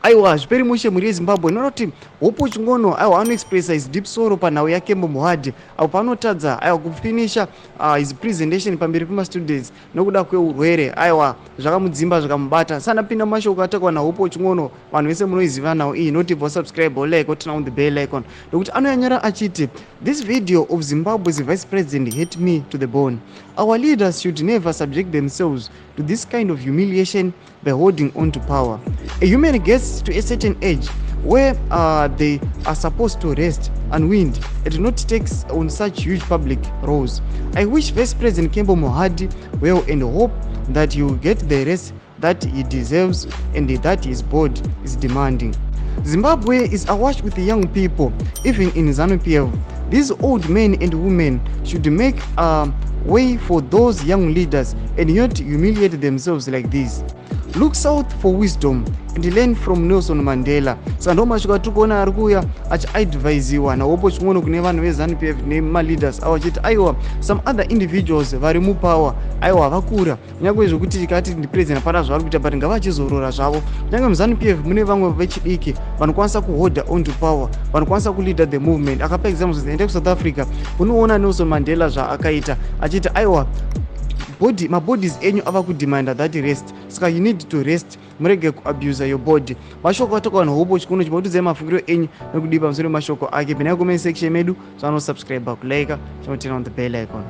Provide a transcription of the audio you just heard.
aiwa zviperi mushe muri yezimbabwe noroti hopo chingono aiwa anoexpressa his deep sorrow panhau yakembo mohadi apo panotadza aiwa kufinisha his presentation pamberi pemastudents nokuda kweurwere aiwa zvakamudzimba zvikamubata sandapinda mumashoko atakwa nahopo chingono vanhu vese munoiziva nhau iyi notibva subscribe like turn on the bell icon nokuti anoyanyora achiti this video of Zimbabwe's vice president hit me to the bone. Our leaders should never subject themselves to this kind of humiliation by holding on to power. A human gets to a certain age where they are supposed to rest and wind and not take on such huge public roles. I wish Vice President Kembo Mohadi well and hope that he will get the rest that he deserves and that his board is demanding. Zimbabwe is awash with young people, even in ZANU-PF. These old men and women should make way for those young leaders and not humiliate themselves like this. Look south for wisdom and learn from Nelson Mandela. Sando mashuka tukuona ari kuuya achiadvaisiwa nahopo chingono kune vanhu veZANU-PF nemaleaders awachiti aiwa some other individuals vari mupower aiwa vakura kunyange zvokuti tikati ndipresident hapana zvavari kuita but ngavachizorora zvavo. Kunyange muZANU-PF mune vamwe vechidiki vanokwanisa kuholda on to power, vanokwanisa kuleader the movement. Akapa examples ende kuSouth Africa unoona Nelson Mandela zvaakaita achiti aiwa mabodies enyu ava kudemanda that rest, saka you need to rest, murege kuabuse your body. Mashoko atoka nahopo chikono chimautidzai mafungiro enyu nokudii pamusoro mashoko ake. Pena comment section medu so subscribe kulike, turn on the bell icon.